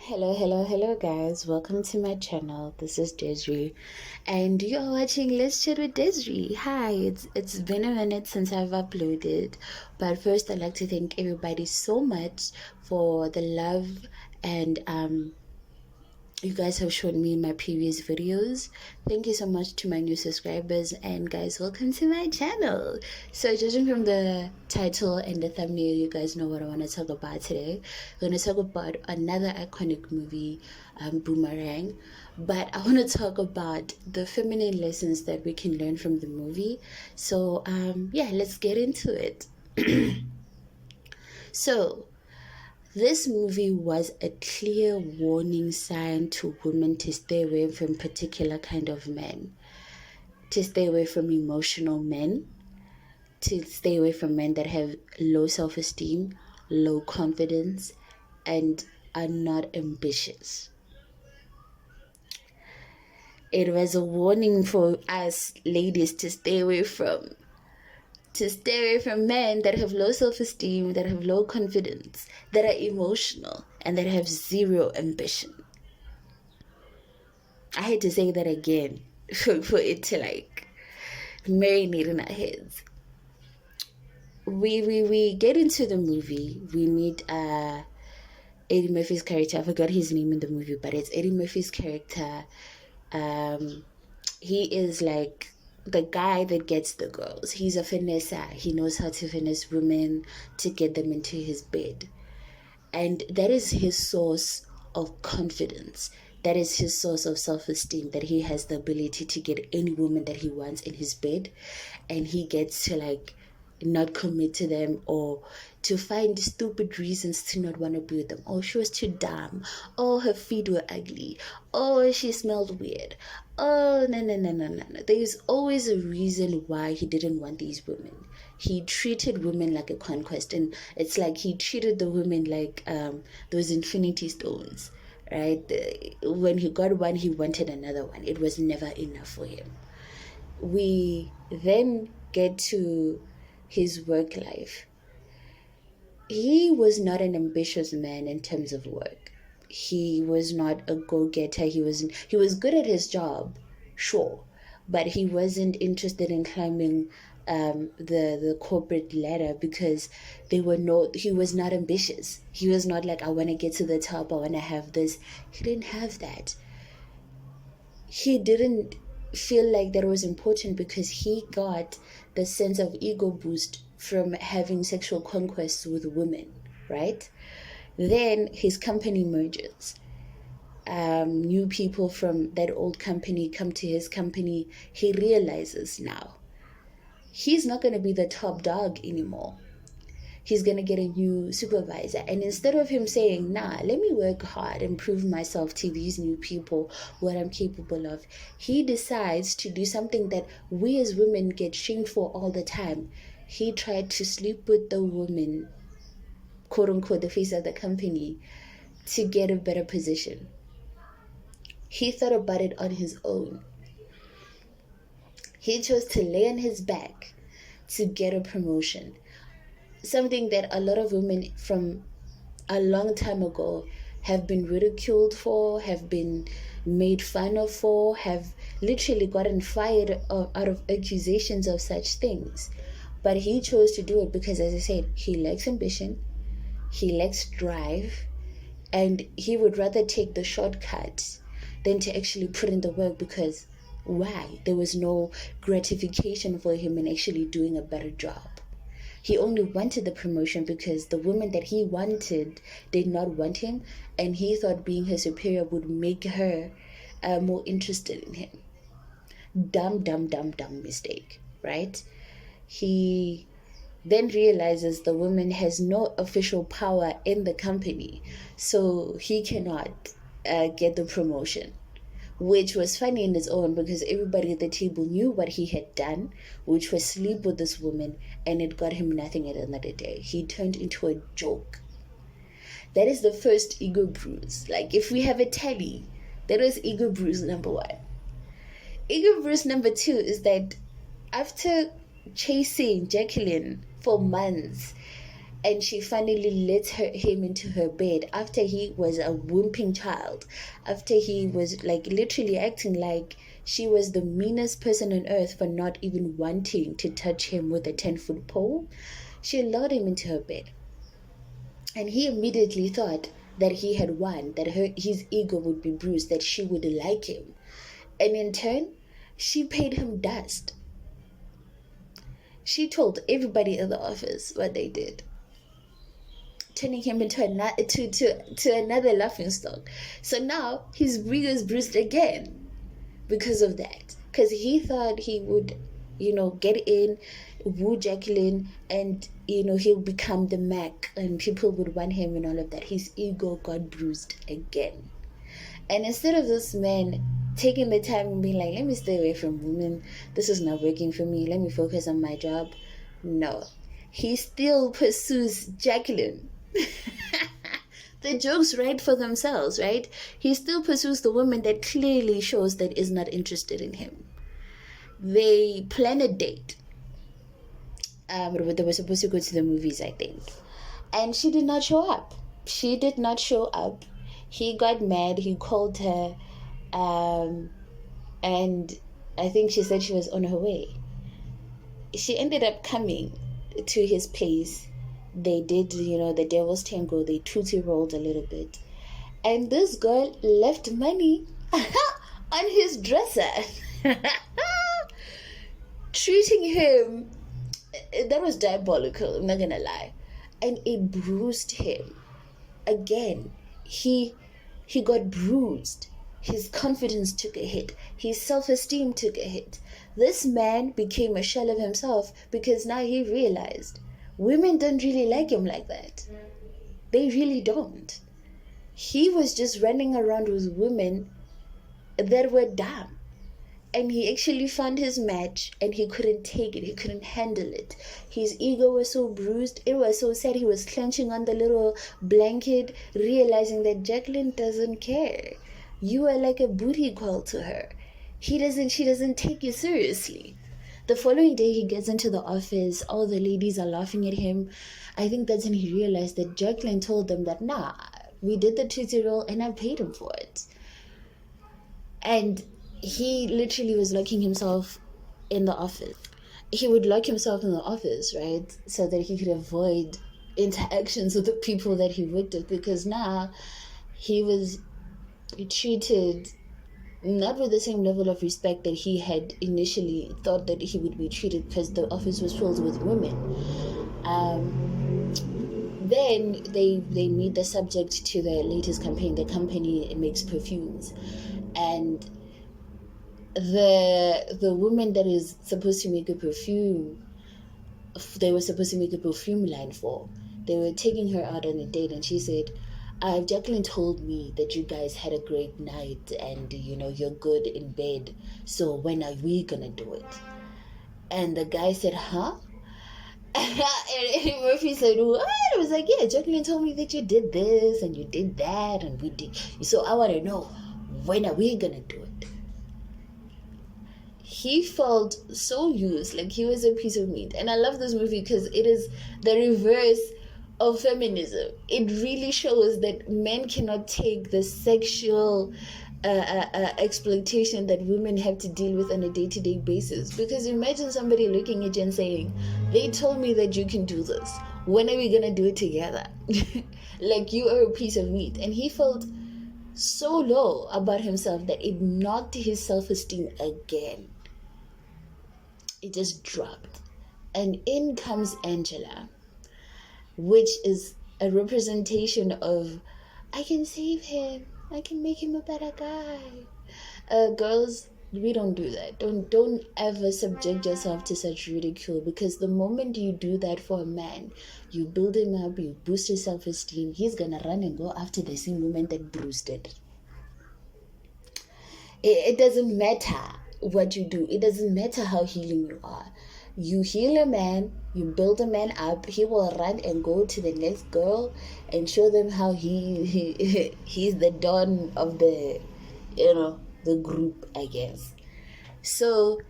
Hello guys. Welcome to my channel. This is Desiree and you are watching Let's Chat with Desiree. Hi, it's been a minute since I've uploaded, but first I'd like to thank everybody so much for the love and you guys have shown me in my previous videos. Thank you so much to my new subscribers, and guys, welcome to my channel. So judging from the title and the thumbnail, you guys know what I want to talk about today. We're going to talk about another iconic movie, Boomerang, but I want to talk about the feminine lessons that we can learn from the movie. So yeah, let's get into it. So this movie was a clear warning sign to women to stay away from particular kind of men, to stay away from emotional men, to stay away from men that have low self-esteem, low confidence, and are not ambitious. It was a warning for us ladies to stay away from men that have low self-esteem, that have low confidence, that are emotional, and that have zero ambition. I had to say that again for it to like marinate in our heads. We get into the movie. We meet Eddie Murphy's character. I forgot his name in the movie, but it's Eddie Murphy's character. He is like the guy that gets the girls. He's a finesser. He knows how to finesse women to get them into his bed. And that is his source of confidence. That is his source of self-esteem, that he has the ability to get any woman that he wants in his bed. And he gets to like not commit to them, or to find stupid reasons to not want to be with them. Oh, she was too dumb. Oh, her feet were ugly. Oh, she smelled weird. Oh, no. There's always a reason why he didn't want these women. He treated women like a conquest, and it's like he treated the women like those infinity stones, right? When he got one, he wanted another one. It was never enough for him. We then get to his work life. He was not an ambitious man in terms of work. He was not a go-getter. He was good at his job, sure, but he wasn't interested in climbing the corporate ladder, because he was not ambitious. He was not like, I want to get to the top, I want to have this. He didn't have that. He didn't feel like that was important, because he got the sense of ego boost from having sexual conquests with women, right? Then his company merges. New people from that old company come to his company. He realizes now he's not going to be the top dog anymore. He's going to get a new supervisor. And instead of him saying, nah, let me work hard and prove myself to these new people what I'm capable of, he decides to do something that we as women get shamed for all the time. He tried to sleep with the woman, quote unquote, the face of the company, to get a better position. He thought about it on his own. He chose to lay on his back to get a promotion. Something that a lot of women from a long time ago have been ridiculed for, have been made fun of for, have literally gotten fired out of accusations of such things. But he chose to do it because, as I said, he lacks ambition, he lacks drive, and he would rather take the shortcut than to actually put in the work, because why? There was no gratification for him in actually doing a better job. He only wanted the promotion because the woman that he wanted did not want him, and he thought being her superior would make her more interested in him. Dumb mistake, right? He then realizes the woman has no official power in the company, so he cannot get the promotion. Which was funny in its own, because everybody at the table knew what he had done, which was sleep with this woman, and it got him nothing at the end of the day. He turned into a joke. That is the first ego bruise. Like, if we have a tally, that was ego bruise number 1. Ego bruise number 2 is that after chasing Jacqueline for months, And she finally let him into her bed after he was a whimpering child, after he was like literally acting like she was the meanest person on earth for not even wanting to touch him with a 10-foot pole. She allowed him into her bed. And he immediately thought that he had won, that his ego would be bruised, that she would like him. And in turn, she paid him dust. She told everybody in the office what they did, turning him into another laughing stock. So now his ego is bruised again because of that. Because he thought he would, get in, woo Jacqueline, and, he'll become the Mac and people would want him and all of that. His ego got bruised again. And instead of this man taking the time and being like, let me stay away from women, this is not working for me, let me focus on my job. No, he still pursues Jacqueline. The jokes write for themselves, right? He still pursues the woman that clearly shows that is not interested in him. They plan a date. They were supposed to go to the movies, I think. And she did not show up. He got mad. He called her. And I think she said she was on her way. She ended up coming to his place. They did, the devil's tango. They tootsie-rolled a little bit. And this girl left money on his dresser. Treating him, that was diabolical, I'm not gonna lie. And it bruised him. Again, he got bruised. His confidence took a hit. His self-esteem took a hit. This man became a shell of himself because now he realized women don't really like him like that. They really don't. He was just running around with women that were dumb. And he actually found his match and he couldn't take it. He couldn't handle it. His ego was so bruised. It was so sad. He was clenching on the little blanket, realizing that Jacqueline doesn't care. You are like a booty call to her. She doesn't take you seriously. The following day, he gets into the office. All the ladies are laughing at him. I think that's when he realized that Jacqueline told them that, nah, we did the tootsie roll and I paid him for it. And he literally was locking himself in the office. He would lock himself in the office, right? So that he could avoid interactions with the people that he worked with, because now he was treated not with the same level of respect that he had initially thought that he would be treated, because the office was filled with women. Then they made the subject to the latest campaign. The company makes perfumes, and the woman that is supposed to make a perfume, they were supposed to make a perfume line for. They were taking her out on a date, and she said, Jacqueline told me that you guys had a great night and, you're good in bed. So when are we gonna do it? And the guy said, huh? And Murphy said, what? I was like, yeah, Jacqueline told me that you did this and you did that and we did. So I want to know, when are we gonna do it? He felt so used, like he was a piece of meat. And I love this movie because it is the reverse of feminism. It really shows that men cannot take the sexual exploitation that women have to deal with on a day-to-day basis. Because imagine somebody looking at you and saying, they told me that you can do this, when are we gonna do it together? Like, you are a piece of meat. And he felt so low about himself that it knocked his self-esteem again. It just dropped. And in comes Angela, which is a representation of, I can save him, I can make him a better guy. Girls, we don't do that. Don't ever subject yourself to such ridicule, because the moment you do that for a man, you build him up, you boost his self-esteem, he's gonna run and go after the same woman that bruised it. It doesn't matter what you do. It doesn't matter how healing you are. You heal a man, you build a man up, he will run and go to the next girl and show them how he's the don of the, the group, I guess. So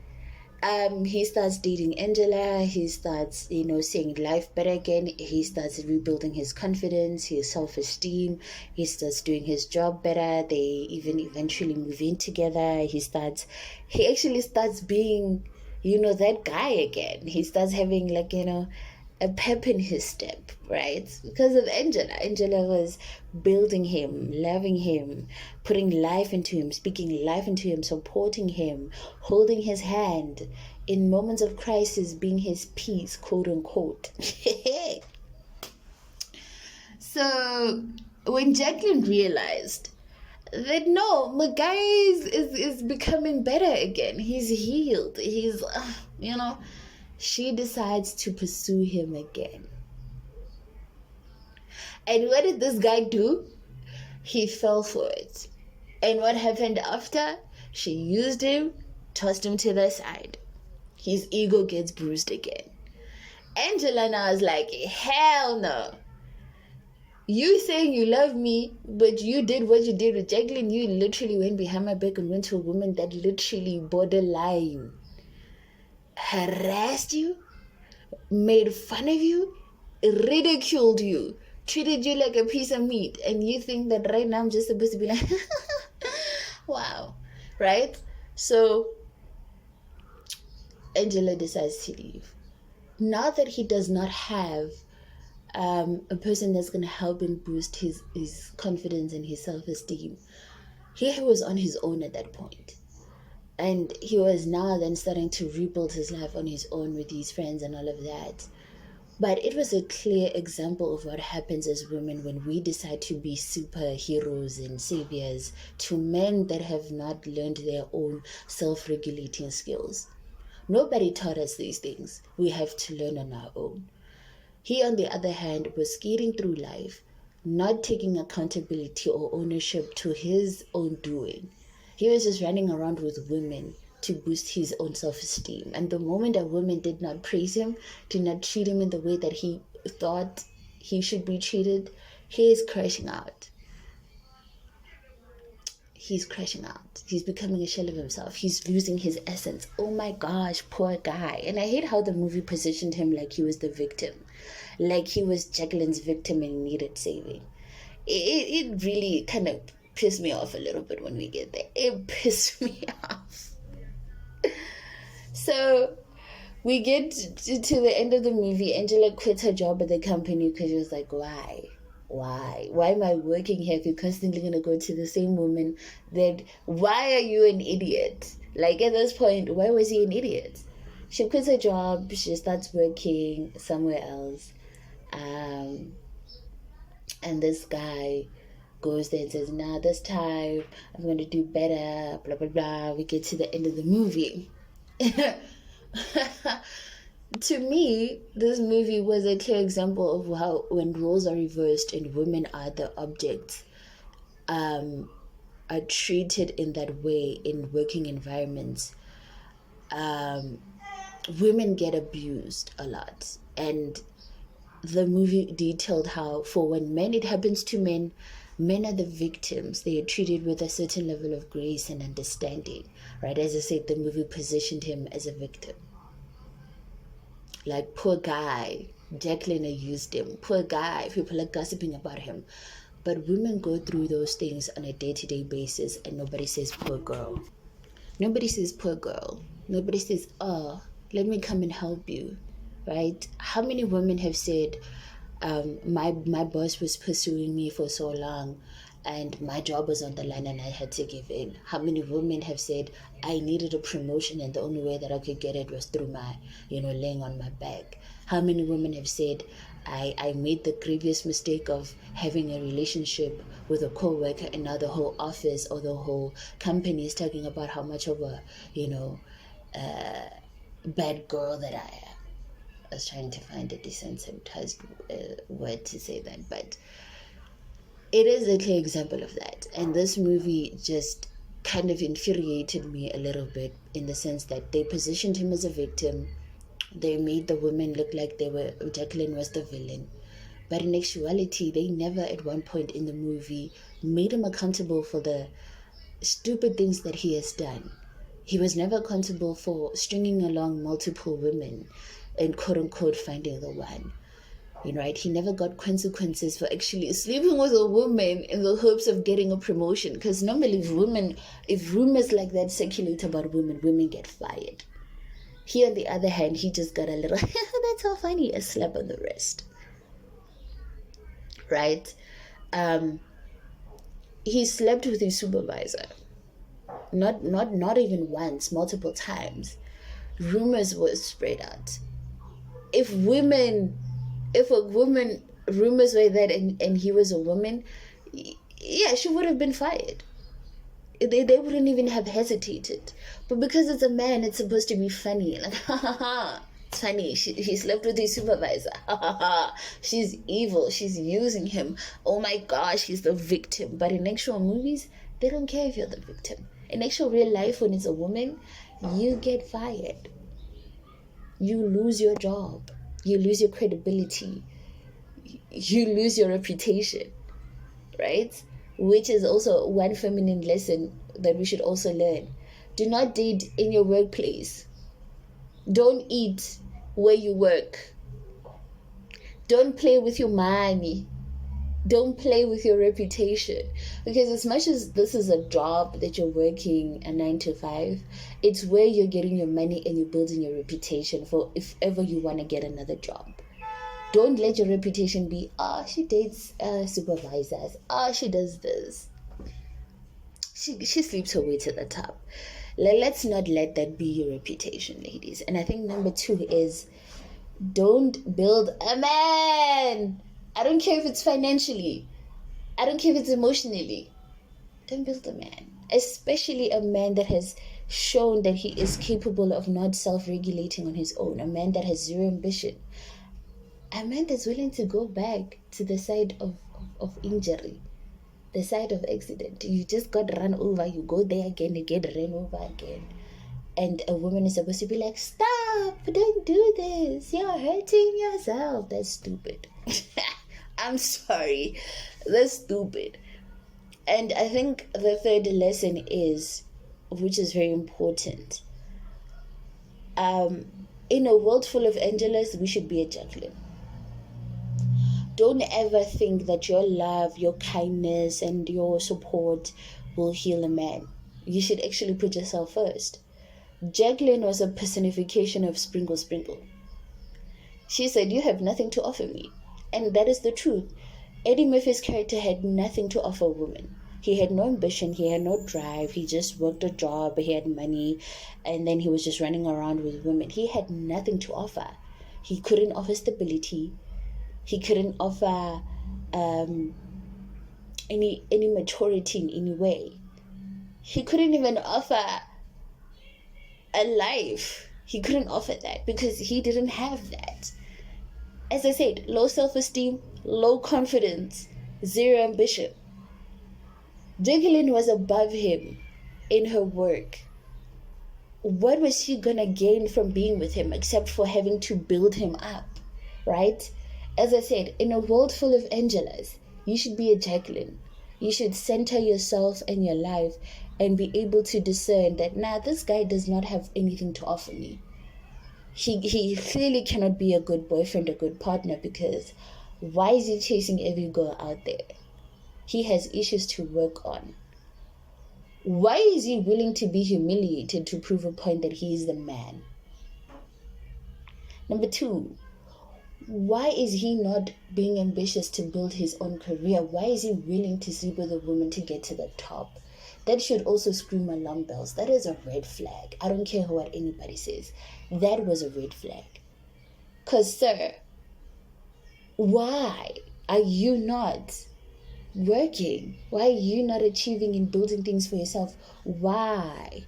He starts dating Angela. He starts, seeing life better again. He starts rebuilding his confidence, his self-esteem. He starts doing his job better. They even eventually move in together. He actually starts being, that guy again. He starts having a pep in his step, right? Because of Angela. Angela was building him, loving him, putting life into him, speaking life into him, supporting him, holding his hand in moments of crisis, being his peace, quote unquote. So when Jacqueline realized that no, my guy is becoming better again, he's healed, she decides to pursue him again. And what did this guy do? He fell for it. And what happened after? She used him, tossed him to the side. His ego gets bruised again. Angela now is like, hell no. You saying you love me, but you did what you did with Jacqueline. You literally went behind my back and went to a woman that literally borderline harassed you, made fun of you, ridiculed you, treated you like a piece of meat, and you think that right now I'm just supposed to be like, wow, right? So Angela decides to leave. Now that he does not have a person that's going to help him boost his confidence and his self-esteem, he was on his own at that point. And he was now then starting to rebuild his life on his own with his friends and all of that. But it was a clear example of what happens as women when we decide to be superheroes and saviors to men that have not learned their own self-regulating skills. Nobody taught us these things. We have to learn on our own. He, on the other hand, was skating through life, not taking accountability or ownership to his own doing. He was just running around with women to boost his own self-esteem. And the moment a woman did not praise him, did not treat him in the way that he thought he should be treated, he is crashing out. He's crashing out. He's becoming a shell of himself. He's losing his essence. Oh my gosh, poor guy. And I hate how the movie positioned him like he was the victim. Like he was Jacqueline's victim and needed saving. It really kind of pissed me off a little bit when we get there. It pissed me off. So we get to the end of the movie. Angela quits her job at the company because she was like, why am I working here if you're constantly going to go to the same woman? Why are you an idiot? Like at this point, why was he an idiot? She quits her job. She starts working somewhere else. And this guy goes there and says, nah, this time I'm going to do better, blah, blah, blah. We get to the end of the movie. To me, this movie was a clear example of how when roles are reversed and women are the objects, are treated in that way in working environments, women get abused a lot. And the movie detailed how for when men, it happens to men, men are the victims. They are treated with a certain level of grace and understanding, right? As I said, the movie positioned him as a victim. Like, poor guy, Jacqueline used him. Poor guy, people are gossiping about him. But women go through those things on a day-to-day basis, and nobody says, poor girl. Nobody says, poor girl. Nobody says, oh, let me come and help you, right? How many women have said, my boss was pursuing me for so long and my job was on the line and I had to give in? How many women have said, I needed a promotion and the only way that I could get it was through my, laying on my back? How many women have said, I made the grievous mistake of having a relationship with a co-worker and now the whole office or the whole company is talking about how much of a, bad girl that I am. I was trying to find a desensitized word to say that, but it is a clear example of that. And this movie just kind of infuriated me a little bit in the sense that they positioned him as a victim. They made the women look like Jacqueline was the villain. But in actuality, they never at one point in the movie made him accountable for the stupid things that he has done. He was never accountable for stringing along multiple women and quote unquote finding the one. Right? He never got consequences for actually sleeping with a woman in the hopes of getting a promotion. Because normally if rumors like that circulate about women, women get fired. He, on the other hand, he just got a little, that's so funny, a slap on the wrist. Right? He slept with his supervisor. Not even once, multiple times. Rumors were spread out. If a woman, rumors were that and he was a woman, yeah, she would have been fired. They wouldn't even have hesitated. But because it's a man, it's supposed to be funny. Like, ha ha ha, it's funny. He slept with his supervisor. Ha ha ha, she's evil. She's using him. Oh my gosh, he's the victim. But in actual movies, they don't care if you're the victim. In actual real life, when it's a woman, you get fired. You lose your job. You lose your credibility. You lose your reputation, right? Which is also one feminine lesson that we should also learn. Do not date in your workplace. Don't eat where you work. Don't play with your money. Don't play with your reputation. Because as much as this is a job that you're working a 9 to 5, it's where you're getting your money and you're building your reputation for if ever you want to get another job. Don't let your reputation be, she dates supervisors. She does this. She sleeps her way to the top. Let's not let that be your reputation, ladies. And I think number 2 is don't build a man. I don't care if it's financially. I don't care if it's emotionally. Don't build a man. Especially a man that has shown that he is capable of not self-regulating on his own. A man that has zero ambition. A man that's willing to go back to the side of injury, the side of accident. You just got run over, you go there again, you get run over again. And a woman is supposed to be like, stop, don't do this, you're hurting yourself. That's stupid. I'm sorry, that's stupid. And I think the third lesson is, which is very important, in a world full of Angelas, we should be a Jacqueline. Don't ever think that your love, your kindness, and your support will heal a man. You should actually put yourself first. Jacqueline was a personification of Sprinkle Sprinkle. She said, you have nothing to offer me. And that is the truth. Eddie Murphy's character had nothing to offer a woman. He had no ambition, he had no drive, he just worked a job, he had money, and then he was just running around with women. He had nothing to offer. He couldn't offer stability. He couldn't offer any maturity in any way. He couldn't even offer a life. He couldn't offer that because he didn't have that. As I said, low self-esteem, low confidence, zero ambition. Jacqueline was above him in her work. What was she gonna gain from being with him except for having to build him up, right? As I said, in a world full of Angelas, you should be a Jacqueline. You should center yourself and your life and be able to discern that, this guy does not have anything to offer me. He clearly cannot be a good boyfriend, a good partner, because why is he chasing every girl out there? He has issues to work on. Why is he willing to be humiliated to prove a point that he is the man? Number 2, why is he not being ambitious to build his own career? Why is he willing to sleep with a woman to get to the top? That should also scream alarm bells. That is a red flag. I don't care what anybody says. That was a red flag. Because, sir, why are you not working? Why are you not achieving and building things for yourself? Why?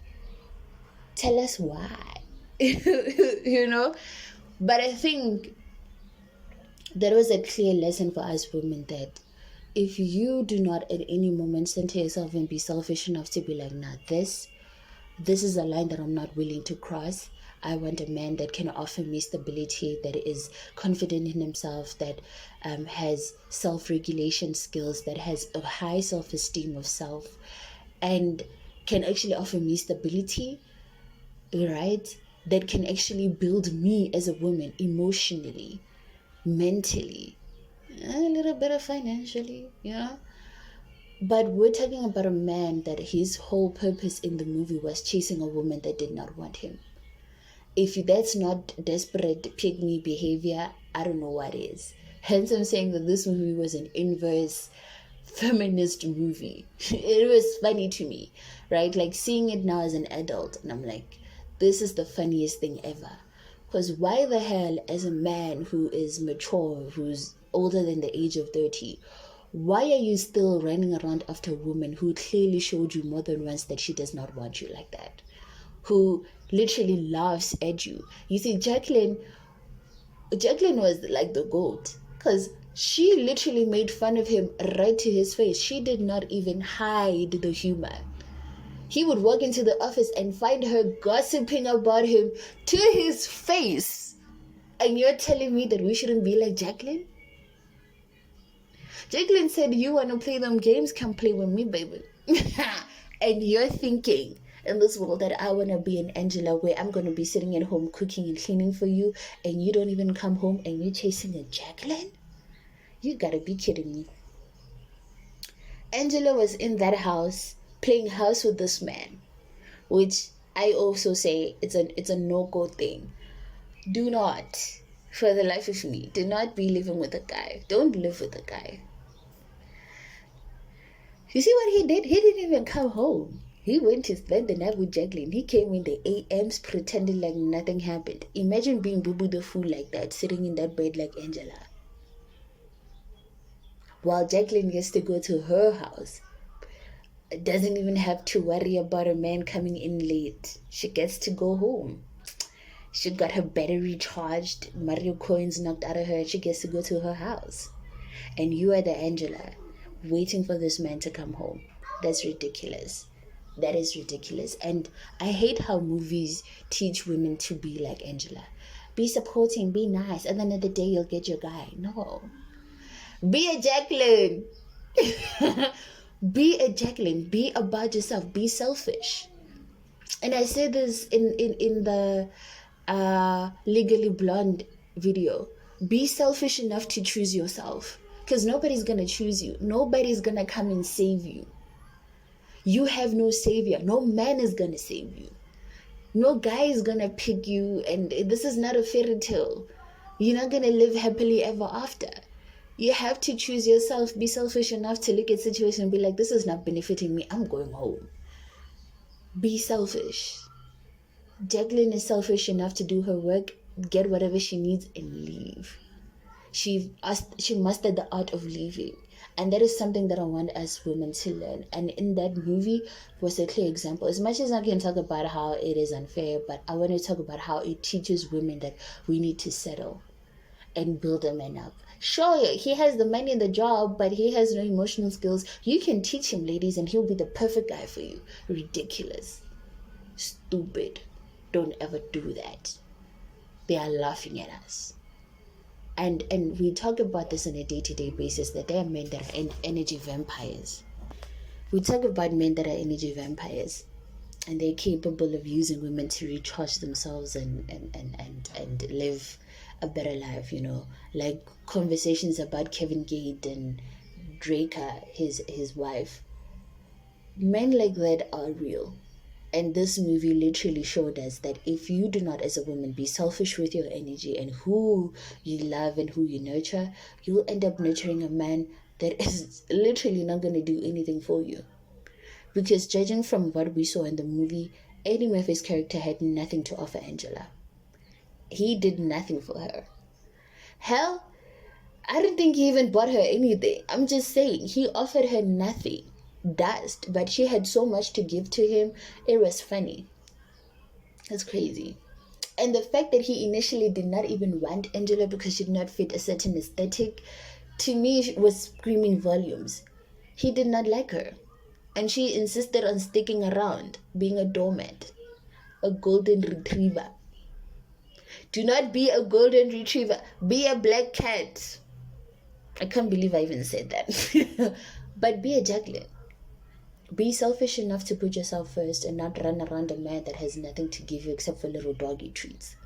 Tell us why. But I think there was a clear lesson for us women that if you do not at any moment center yourself and be selfish enough to be like, this is a line that I'm not willing to cross. I want a man that can offer me stability, that is confident in himself, that has self-regulation skills, that has a high self-esteem of self, and can actually offer me stability. right? That can actually build me as a woman emotionally, mentally, a little bit of financially, But we're talking about a man that his whole purpose in the movie was chasing a woman that did not want him. If that's not desperate pygmy behavior, I don't know what is. Hence, I'm saying that this movie was an inverse feminist movie. It was funny to me, right? Like seeing it now as an adult, and I'm like, this is the funniest thing ever. Because why the hell, as a man who is mature, who's older than the age of 30, why are you still running around after a woman who clearly showed you more than once that she does not want you like that? Who literally laughs at you. You see, Jacqueline was like the goat, because she literally made fun of him right to his face. She did not even hide the humor. He would walk into the office and find her gossiping about him to his face. And you're telling me that we shouldn't be like Jacqueline? Jacqueline said, you want to play them games? Come play with me, baby. And you're thinking, in this world, that I want to be an Angela, where I'm going to be sitting at home cooking and cleaning for you, and you don't even come home and you're chasing a Jacqueline? You gotta be kidding me. Angela was in that house playing house with this man, which I also say it's a no-go thing. Do not, for the life of me, do not be living with a guy. Don't live with a guy. You see what he did? He didn't even come home. He went to spend the night with Jacqueline. He came in the AMs pretending like nothing happened. Imagine being Boo the Fool like that, sitting in that bed like Angela. While Jacqueline gets to go to her house, doesn't even have to worry about a man coming in late. She gets to go home. She got her battery charged, Mario coins knocked out of her. She gets to go to her house. And you are the Angela, waiting for this man to come home. That's ridiculous. That is ridiculous. And I hate how movies teach women to be like Angela. Be supporting, be nice, and then at the day you'll get your guy. No. Be a Jacqueline. Be a Jacqueline. Be about yourself. Be selfish. And I say this in the Legally Blonde video. Be selfish enough to choose yourself. Because nobody's going to choose you. Nobody's going to come and save you. You have no savior. No man is going to save you. No guy is going to pick you. And this is not a fairy tale. You're not going to live happily ever after. You have to choose yourself. Be selfish enough to look at situation and be like, this is not benefiting me. I'm going home. Be selfish. Jacqueline is selfish enough to do her work, get whatever she needs, and leave. She mastered the art of leaving. And that is something that I want us women to learn. And in that movie was a clear example. As much as I can talk about how it is unfair, but I want to talk about how it teaches women that we need to settle and build a man up. Sure, he has the money and the job, but he has no emotional skills. You can teach him, ladies, and he'll be the perfect guy for you. Ridiculous. Stupid. Don't ever do that. They are laughing at us. And we talk about this on a day-to-day basis, that there are men that are energy vampires. We talk about men that are energy vampires, and they're capable of using women to recharge themselves and live a better life, like conversations about Kevin Gate and Draker, his wife. Men like that are real. And this movie literally showed us that if you do not, as a woman, be selfish with your energy and who you love and who you nurture, you'll end up nurturing a man that is literally not going to do anything for you. Because judging from what we saw in the movie, Eddie Murphy's character had nothing to offer Angela. He did nothing for her. Hell, I don't think he even bought her anything. I'm just saying, he offered her nothing. Dust, but she had so much to give to him. It was funny. That's crazy. And the fact that he initially did not even want Angela because she did not fit a certain aesthetic, to me was screaming volumes. He did not like her, and she insisted on sticking around, being a doormat, a golden retriever. Do not be a golden retriever, be a black cat. I can't believe I even said that. But be a Jacqueline. Be selfish enough to put yourself first and not run around a man that has nothing to give you except for little doggy treats.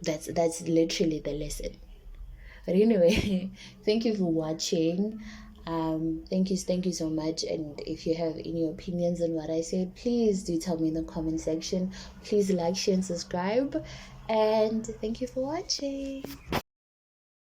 That's literally the lesson. But anyway, thank you for watching. Thank you so much. And if you have any opinions on what I said, please do tell me in the comment section. Please like, share, and subscribe. And thank you for watching.